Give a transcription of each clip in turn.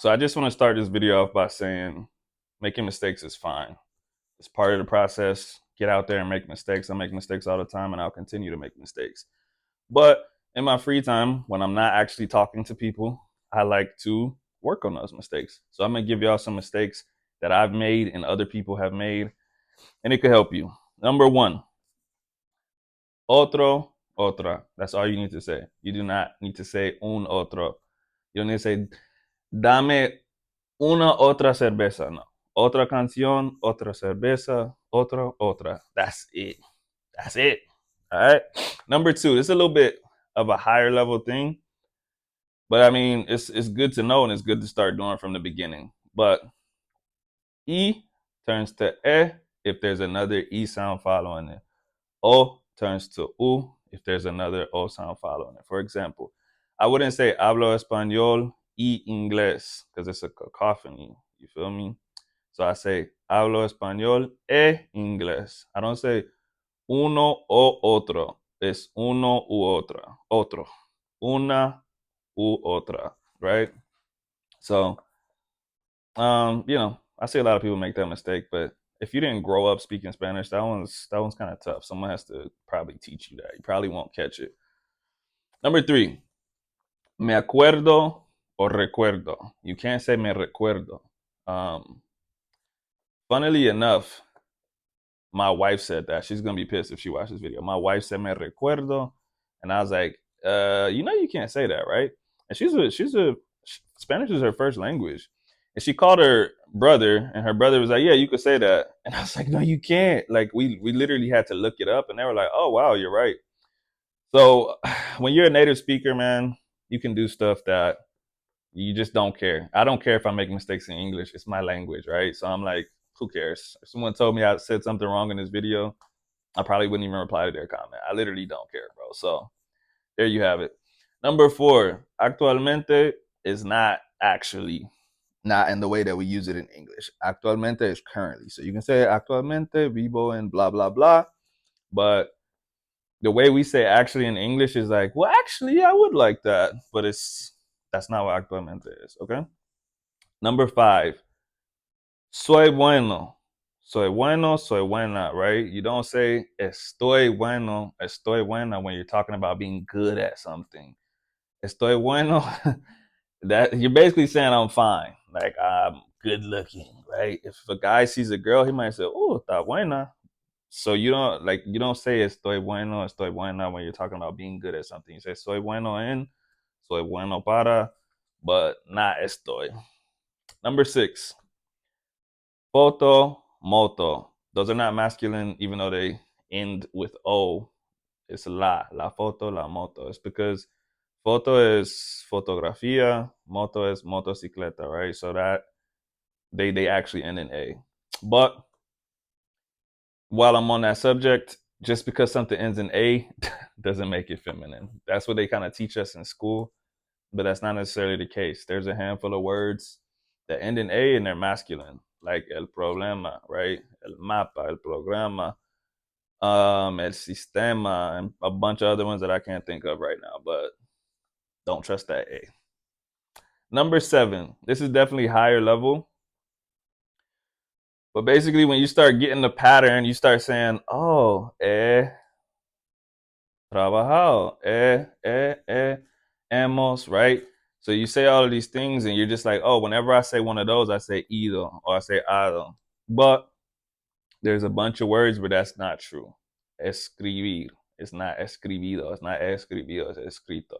So I just want to start this video off by saying making mistakes is fine. It's part of the process. Get out there and make mistakes. I make mistakes all the time and I'll continue to make mistakes. But in my free time, when I'm not actually talking to people, I like to work on those mistakes. So I'm going to give y'all some mistakes that I've made and other people have made, and it could help you. Number one, otro, otra. That's all you need to say. You do not need to say un otro. You don't need to say dame una otra cerveza. No. Otra canción, otra cerveza, otro, otra. That's it. That's it. All right. Number two, this is a little bit of a higher level thing, but I mean, it's good to know and it's good to start doing from the beginning. But E turns to E if there's another E sound following it. O turns to U if there's another O sound following it. For example, I wouldn't say hablo español y inglés because it's a cacophony. You feel me? So I say hablo español e inglés. I don't say uno o otro. It's uno u otra. Otro. Una u otra. Right? So, I see a lot of people make that mistake, but if you didn't grow up speaking Spanish, that one's kind of tough. Someone has to probably teach you that. You probably won't catch it. Number three, me acuerdo o recuerdo. You can't say me recuerdo. Um, Funnily enough, my wife said that. She's gonna be pissed if she watches this video. My wife said me recuerdo, and I was like, you can't say that, right? And she's a Spanish is her first language, and she called her brother, and her brother was like, yeah, you could say that, and I was like, no, you can't. Like we literally had to look it up, and they were like, oh wow, you're right. So when you're a native speaker, man, you can do stuff that you just don't care. I don't care if I make mistakes in English. It's my language, right? So I'm like, who cares? If someone told me I said something wrong in this video, I probably wouldn't even reply to their comment. I literally don't care, bro. So there you have it. Number four, actualmente is not actually not in the way that we use it in English. Actualmente is currently. So you can say actualmente, vivo, and blah, blah, blah. But the way we say actually in English is like, well, actually, I would like that. But that's not what actualmente is, okay? Number five, soy bueno. Soy bueno, soy buena, right? You don't say estoy bueno, estoy buena when you're talking about being good at something. Estoy bueno, that you're basically saying I'm fine. Like I'm good looking, right? If a guy sees a girl, he might say, "Oh, está buena." So you don't say estoy bueno, estoy buena when you're talking about being good at something. You say soy bueno en, soy bueno para, but not estoy. Number six, foto, moto. Those are not masculine, even though they end with O. It's la foto, la moto. It's because foto is fotografía, moto is motocicleta, right? So that they actually end in A. But while I'm on that subject, just because something ends in A doesn't make it feminine. That's what they kind of teach us in school, but that's not necessarily the case. There's a handful of words that end in A and they're masculine, like el problema, right? El mapa, el programa, el sistema, and a bunch of other ones that I can't think of right now, but don't trust that A. Number seven, this is definitely higher level. But basically, when you start getting the pattern, you start saying, oh, trabajado, hemos, right? So you say all of these things and you're just like, oh, whenever I say one of those, I say ido or I say ado. But there's a bunch of words where that's not true. Escribir. It's not escribido. It's not escribido. It's escrito.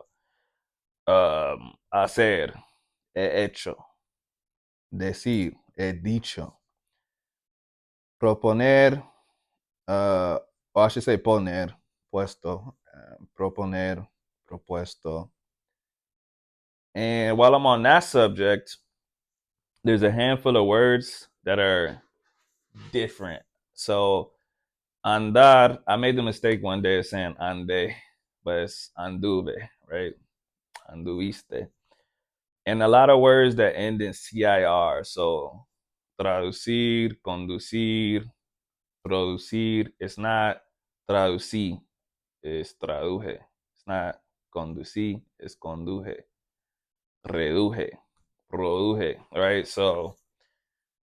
Hacer. He hecho. Decir. He dicho. Proponer. Or I should say poner. Puesto. Proponer. Propuesto. And while I'm on that subject, there's a handful of words that are different. So andar, I made the mistake one day of saying ande, but it's anduve, right? Anduviste. And a lot of words that end in CIR. So traducir, conducir, producir. It's not traducí, it's traduje. It's not conducí, it's conduje. Reduje. produje, right? So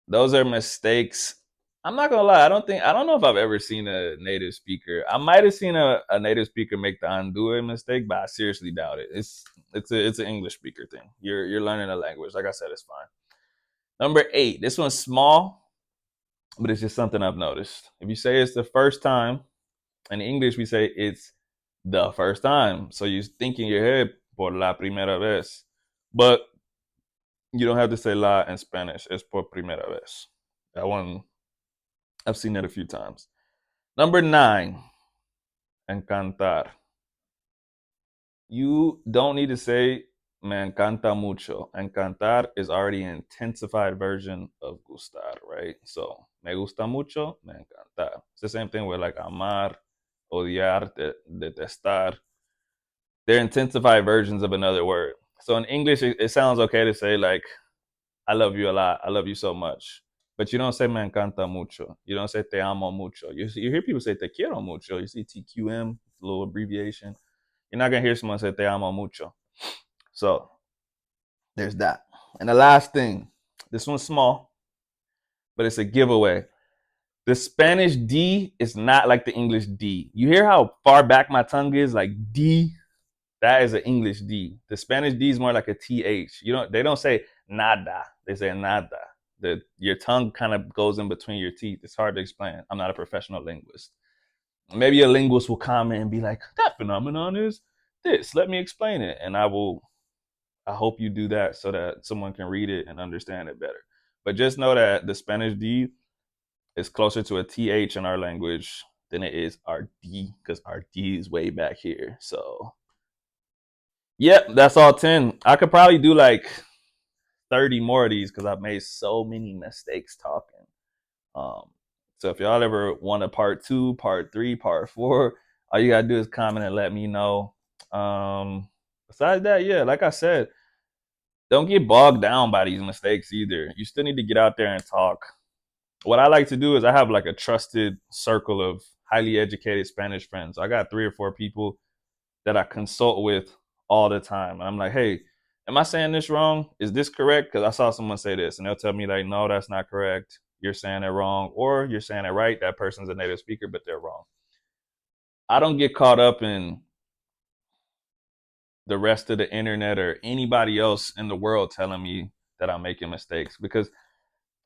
those are mistakes. I'm not gonna lie. I don't know if I've ever seen a native speaker. I might have seen a native speaker make the Anduve mistake, but I seriously doubt it. It's an English speaker thing. You're learning a language. Like I said, it's fine. Number 8. This one's small, but it's just something I've noticed. If you say it's the first time, in English we say it's the first time. So you think in your head por la primera vez, but you don't have to say la in Spanish. It's por primera vez. That one, I've seen it a few times. Number 9, encantar. You don't need to say me encanta mucho. Encantar is already an intensified version of gustar, right? So me gusta mucho, me encanta. It's the same thing with like amar, odiar, detestar. They're intensified versions of another word. So in English, it sounds okay to say like I love you a lot. I love you so much. But you don't say me encanta mucho. You don't say te amo mucho. You hear people say te quiero mucho. You see TQM, a little abbreviation. You're not going to hear someone say te amo mucho. So there's that. And the last thing, this one's small, but it's a giveaway. The Spanish D is not like the English D. You hear how far back my tongue is? Like D, that is an English D. The Spanish D is more like a TH. They don't say nada. They say nada. Your tongue kind of goes in between your teeth. It's hard to explain. I'm not a professional linguist. Maybe a linguist will comment and be like, that phenomenon is this. Let me explain it. And I hope you do that so that someone can read it and understand it better. But just know that the Spanish D is closer to a TH in our language than it is our D, because our D is way back here. So yep, that's all 10. I could probably do like 30 more of these because I've made so many mistakes talking. Um, so if y'all ever want a part 2, part 3, part 4, all you gotta do is comment and let me know. Besides that, yeah, like I said, don't get bogged down by these mistakes either. You still need to get out there and talk. What I like to do is I have like a trusted circle of highly educated Spanish friends. I got 3 or 4 people that I consult with all the time. And I'm like, hey, am I saying this wrong? Is this correct? Because I saw someone say this, and they'll tell me like, no, that's not correct. You're saying it wrong, or you're saying it right. That person's a native speaker, but they're wrong. I don't get caught up in the rest of the internet or anybody else in the world telling me that I'm making mistakes, because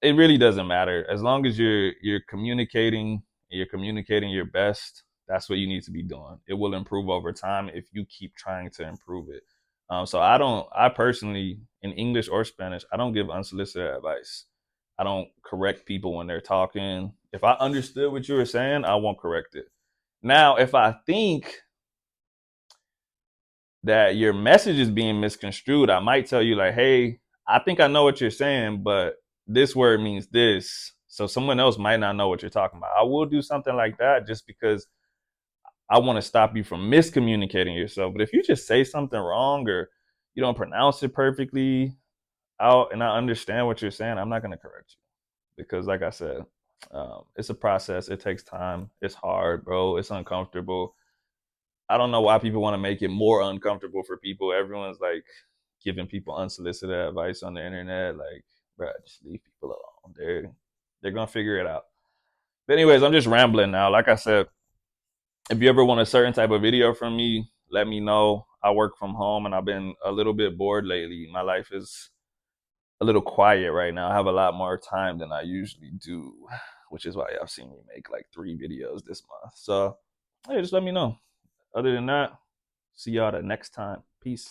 it really doesn't matter. As long as you're communicating, you're communicating your best, that's what you need to be doing. It will improve over time if you keep trying to improve it. So I personally, in English or Spanish, I don't give unsolicited advice. I don't correct people when they're talking. If I understood what you were saying, I won't correct it. Now, if I think that your message is being misconstrued, I might tell you like, hey, I think I know what you're saying, but this word means this. So someone else might not know what you're talking about. I will do something like that just because I want to stop you from miscommunicating yourself. But if you just say something wrong or you don't pronounce it perfectly out and I understand what you're saying, I'm not going to correct you. Because like I said, it's a process. It takes time. It's hard, bro. It's uncomfortable. I don't know why people want to make it more uncomfortable for people. Everyone's like giving people unsolicited advice on the internet. Like, bro, just leave people alone. They're gonna figure it out. But anyways, I'm just rambling now. Like I said, if you ever want a certain type of video from me, let me know. I work from home and I've been a little bit bored lately. My life is a little quiet right now. I have a lot more time than I usually do, which is why y'all seen me make like 3 videos this month. So, hey, just let me know. Other than that, see y'all the next time. Peace.